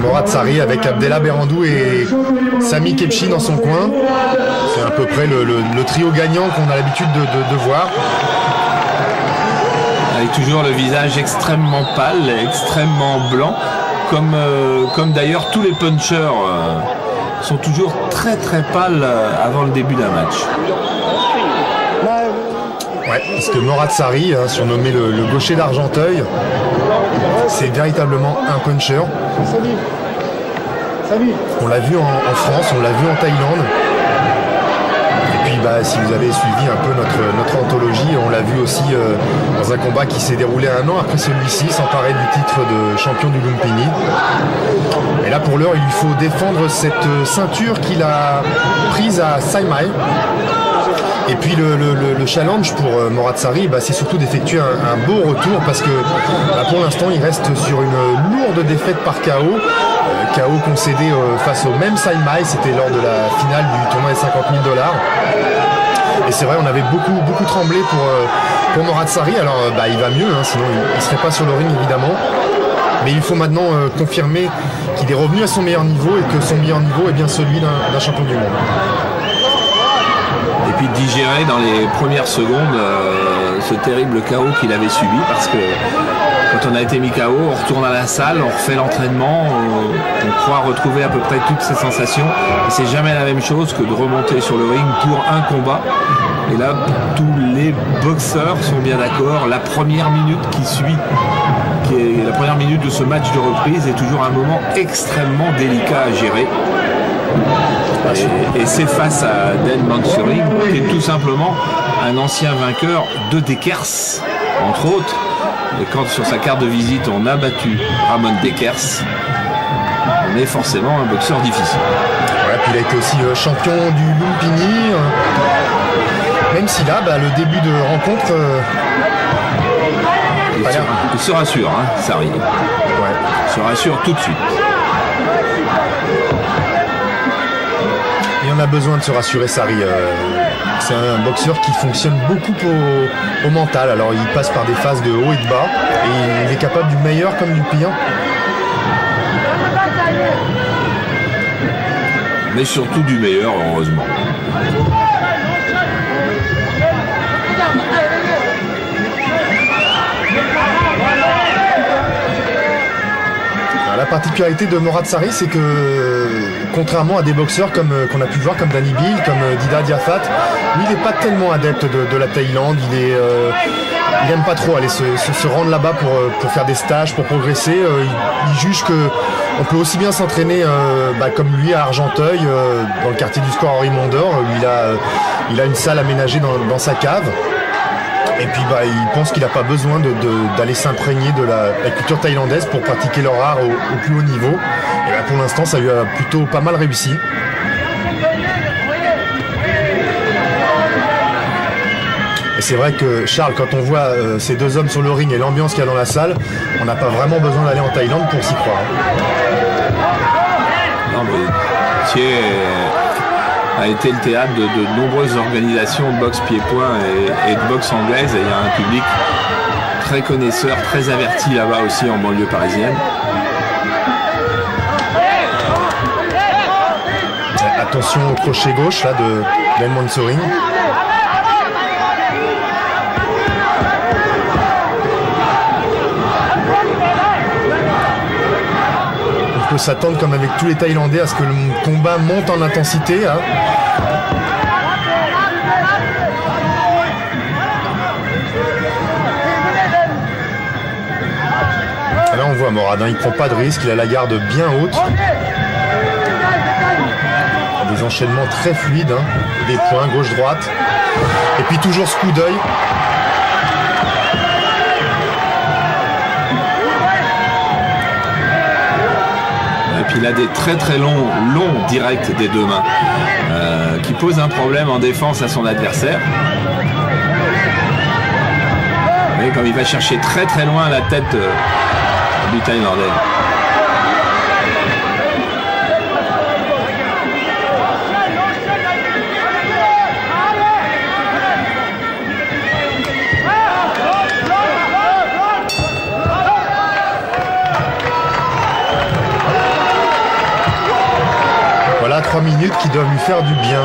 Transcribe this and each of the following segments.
Morad Sarri avec Abdellah Berandou et Sami Kepchi dans son coin. C'est à peu près le trio gagnant qu'on a l'habitude de voir. Avec toujours le visage extrêmement pâle, extrêmement blanc, comme d'ailleurs tous les punchers sont toujours très très pâles avant le début d'un match. Ouais, parce que Morad Sarri, surnommé le gaucher d'Argenteuil, c'est véritablement un puncher. On l'a vu en France, on l'a vu en Thaïlande. Et puis si vous avez suivi un peu notre anthologie, on l'a vu aussi dans un combat qui s'est déroulé un an après celui-ci, s'emparer du titre de champion du Lumpini. Et là pour l'heure, il lui faut défendre cette ceinture qu'il a prise à Saimae. Et puis le challenge pour Morad Sarri, c'est surtout d'effectuer un beau retour parce que pour l'instant il reste sur une lourde défaite par KO. KO concédé face au même Saimae, c'était lors de la finale du tournoi des $50 000. Et c'est vrai, on avait beaucoup tremblé pour Morad Sarri. Alors il va mieux, sinon il ne serait pas sur le ring évidemment. Mais il faut maintenant confirmer qu'il est revenu à son meilleur niveau et que son meilleur niveau est bien celui d'un champion du monde. Et puis digérer dans les premières secondes ce terrible KO qu'il avait subi, parce que quand on a été mis KO, on retourne à la salle, on refait l'entraînement, on croit retrouver à peu près toutes ces sensations. Et c'est jamais la même chose que de remonter sur le ring pour un combat. Et là, tous les boxeurs sont bien d'accord. La première minute qui suit, qui est la première minute de ce match de reprise, est toujours un moment extrêmement délicat à gérer. Et c'est face à Dan Mansouri, qui est tout simplement un ancien vainqueur de Dekers, entre autres. Et quand sur sa carte de visite on a battu Ramon Dekers, on est forcément un boxeur difficile. Ouais, puis il a été aussi champion du Lumpini. Même si là, le début de rencontre... il se rassure, Sarri. Ouais. Il se rassure tout de suite. Il en a besoin de se rassurer, Sarri. C'est un boxeur qui fonctionne beaucoup au mental. Alors il passe par des phases de haut et de bas et il est capable du meilleur comme du pire. Mais surtout du meilleur, heureusement. La particularité de Morad Sarri, c'est que contrairement à des boxeurs qu'on a pu voir comme Danny Bill, comme Dida Diafat, lui il n'est pas tellement adepte de la Thaïlande. Il n'aime pas trop aller se rendre là-bas pour faire des stages, pour progresser. Il juge qu'on peut aussi bien s'entraîner comme lui à Argenteuil, dans le quartier du Square Henri Mondor. Il a une salle aménagée dans sa cave. Et puis il pense qu'il n'a pas besoin d'aller s'imprégner de la culture thaïlandaise pour pratiquer leur art au plus haut niveau. Et pour l'instant, ça lui a plutôt pas mal réussi. Et c'est vrai que Charles, quand on voit ces deux hommes sur le ring et l'ambiance qu'il y a dans la salle, on n'a pas vraiment besoin d'aller en Thaïlande pour s'y croire. Non, mais Thiers a été le théâtre de nombreuses organisations de boxe pied-point et de boxe anglaise, et il y a un public très connaisseur, très averti là-bas aussi en banlieue parisienne. Attention au crochet gauche là de Dan Mansouri. On peut s'attendre, comme avec tous les Thaïlandais, à ce que le combat monte en intensité. Là on voit Morad, il prend pas de risque, il a la garde bien haute. Des enchaînements très fluides, des points gauche-droite. Et puis toujours ce coup d'œil. Et puis il a des très longs directs des deux mains qui posent un problème en défense à son adversaire. Vous voyez comme il va chercher très loin la tête du Thaïlandais. voilà 3 minutes qui doivent lui faire du bien.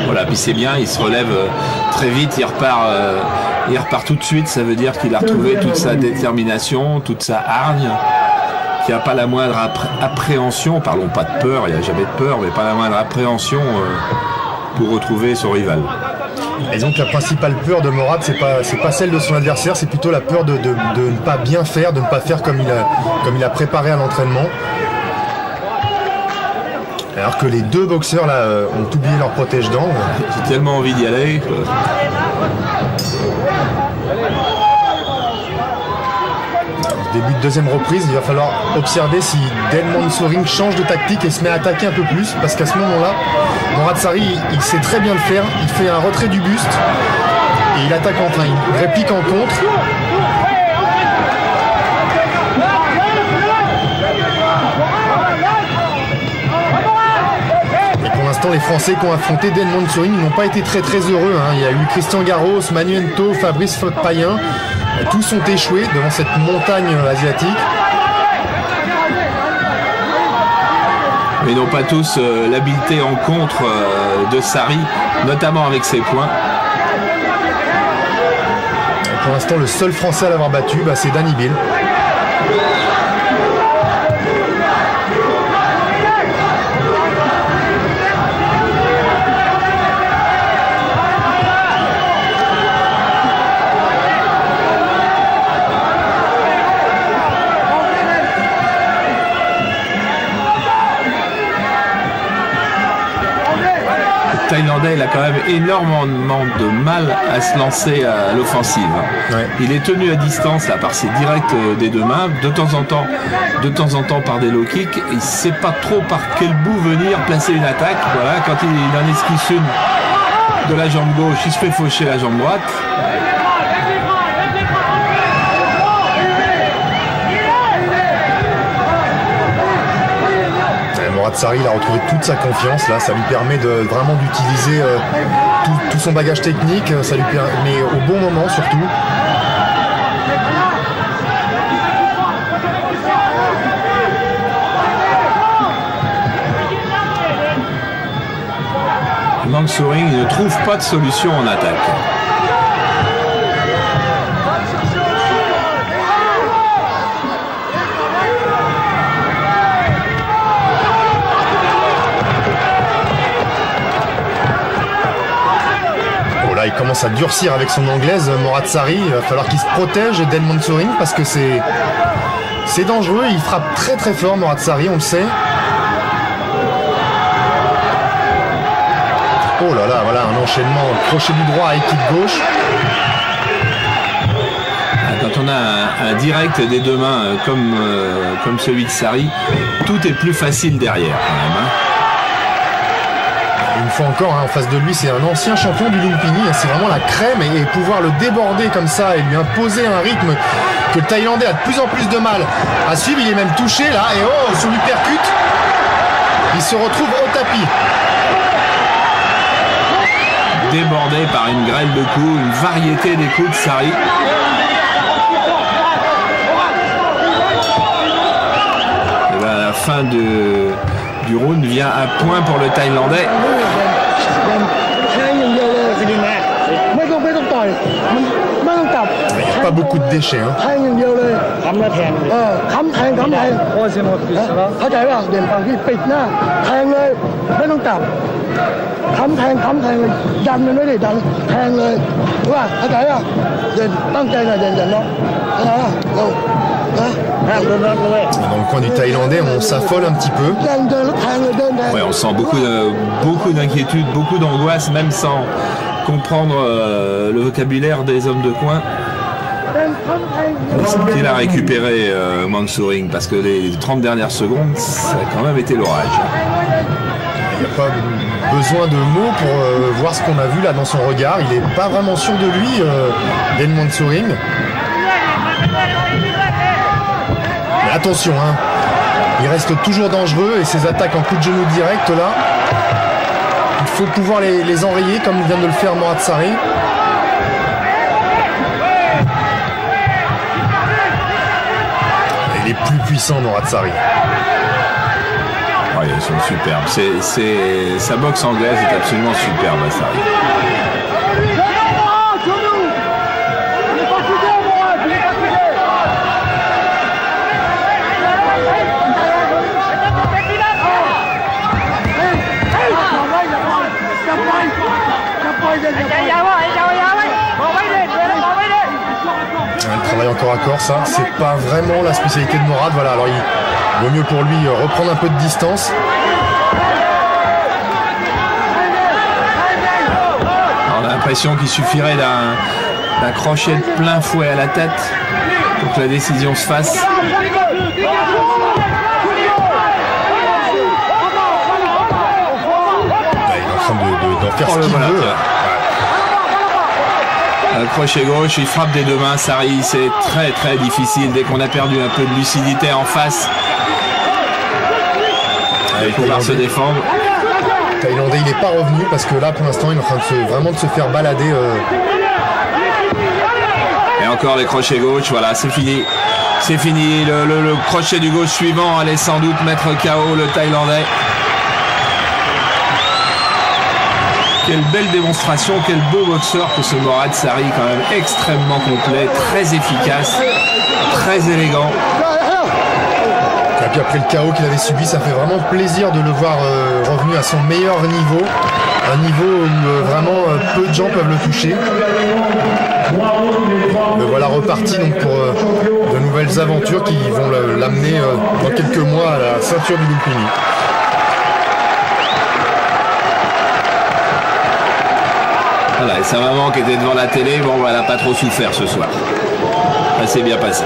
Voilà, puis c'est bien, il se relève très vite, il repart tout de suite, ça veut dire qu'il a retrouvé toute sa détermination, toute sa hargne, qu'il n'y a pas la moindre appréhension, parlons pas de peur, il n'y a jamais de peur, mais pas la moindre appréhension pour retrouver son rival. Et donc la principale peur de Morad, c'est pas celle de son adversaire, c'est plutôt la peur de ne pas bien faire, de ne pas faire comme il a préparé à l'entraînement. Alors que les deux boxeurs là ont oublié leur protège-dents. J'ai tellement envie d'y aller. Début de deuxième reprise, il va falloir observer si Dan Mansouri change de tactique et se met à attaquer un peu plus, parce qu'à ce moment-là, Morad Sarri, il sait très bien le faire, il fait un retrait du buste et il attaque enfin, il réplique en contre. Et pour l'instant, les Français qui ont affronté Dan Mansouri n'ont pas été très très heureux. Il y a eu Christian Garros, Manuento, Fabrice Payen. Tous ont échoué devant cette montagne asiatique. Mais ils n'ont pas tous l'habileté en contre de Sarri, notamment avec ses points. Pour l'instant, le seul Français à l'avoir battu, c'est Danny Bill. Thaïlandais, il a quand même énormément de mal à se lancer à l'offensive. Ouais. Il est tenu à distance là, par ses directs des deux mains, de temps en temps par des low kicks. Il ne sait pas trop par quel bout venir placer une attaque. Voilà, quand il en esquisse une de la jambe gauche, il se fait faucher la jambe droite. Morad Sarri, il a retrouvé toute sa confiance là, ça lui permet vraiment d'utiliser tout son bagage technique, ça lui permet au bon moment surtout. Mansouri ne trouve pas de solution en attaque. Il commence à durcir avec son anglaise, Morad Sarri. Il va falloir qu'il se protège, Dan Mansouri, parce que c'est dangereux. Il frappe très très fort, Morad Sarri, on le sait. Oh là là, voilà un enchaînement, crochet du droit avec kick gauche. Quand on a un direct des deux mains comme celui de Sarri, tout est plus facile derrière quand même. Une fois encore, en face de lui, c'est un ancien champion du Lumpini. C'est vraiment la crème et pouvoir le déborder comme ça et lui imposer un rythme que le Thaïlandais a de plus en plus de mal à suivre. Il est même touché là et oh, sur l'uppercut, il se retrouve au tapis. Débordé par une grêle de coups, une variété des coups de Sarri. Et ben, à la fin du round vient un point pour le Thaïlandais. Il n'y a pas beaucoup de déchets. Dans le coin du Thaïlandais, on s'affole un petit peu. Ouais, on sent beaucoup d'inquiétude, beaucoup d'angoisse, même sans comprendre le vocabulaire des hommes de coin. Il a récupéré Mansouri parce que les 30 dernières secondes, ça a quand même été l'orage. Il n'y a pas besoin de mots pour voir ce qu'on a vu là dans son regard. Il n'est pas vraiment sûr de lui, Dan Mansouri. Mais attention, Il reste toujours dangereux et ses attaques en coup de genou direct là, il faut pouvoir les enrayer comme vient de le faire Morad Sarri. Il est plus puissant Morad Sarri. Ouais, ils sont superbes. Sa boxe anglaise est absolument superbe à Sarri. Il travaille encore à corps, ça, c'est pas vraiment la spécialité de Morad. Voilà, alors il vaut mieux pour lui reprendre un peu de distance. On a l'impression qu'il suffirait d'un crochet de plein fouet à la tête pour que la décision se fasse. Il est en train d'en faire ce qu'il veut. Le crochet gauche, il frappe des deux mains. Sarri, c'est très très difficile dès qu'on a perdu un peu de lucidité en face de pouvoir se défendre. Thaïlandais, il n'est pas revenu parce que là pour l'instant il est en train vraiment de se faire balader. Et encore les crochets gauche, voilà, c'est fini. C'est fini. Le crochet du gauche suivant allait sans doute mettre KO le Thaïlandais. Quelle belle démonstration, quel beau boxeur que ce Morad Sarri, quand même extrêmement complet, très efficace, très élégant. Et puis après le chaos qu'il avait subi, ça fait vraiment plaisir de le voir revenu à son meilleur niveau. Un niveau où vraiment peu de gens peuvent le toucher. Le voilà reparti donc pour de nouvelles aventures qui vont l'amener dans quelques mois à la ceinture du Lumpini. Voilà, et sa maman qui était devant la télé, bon, elle n'a pas trop souffert ce soir. Ça s'est bien passé.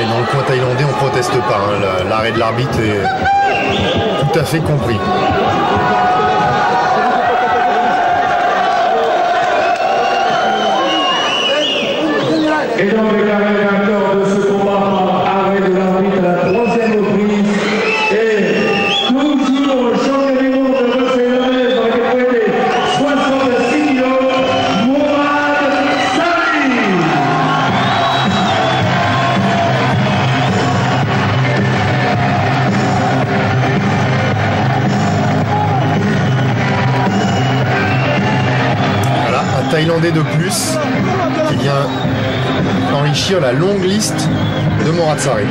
Dans le coin thaïlandais, on ne proteste pas. Hein. L'arrêt de l'arbitre est tout à fait compris. Et donc déclaré vainqueur de ce combat par arrêt de l'arbitre à la troisième reprise. Et toujours champion du monde de boxe thaïlandaise dans la catégorie 66 kg, Morad Sarri. Voilà, un Thaïlandais de plus qui vient enrichir la longue liste de Morad Sarri.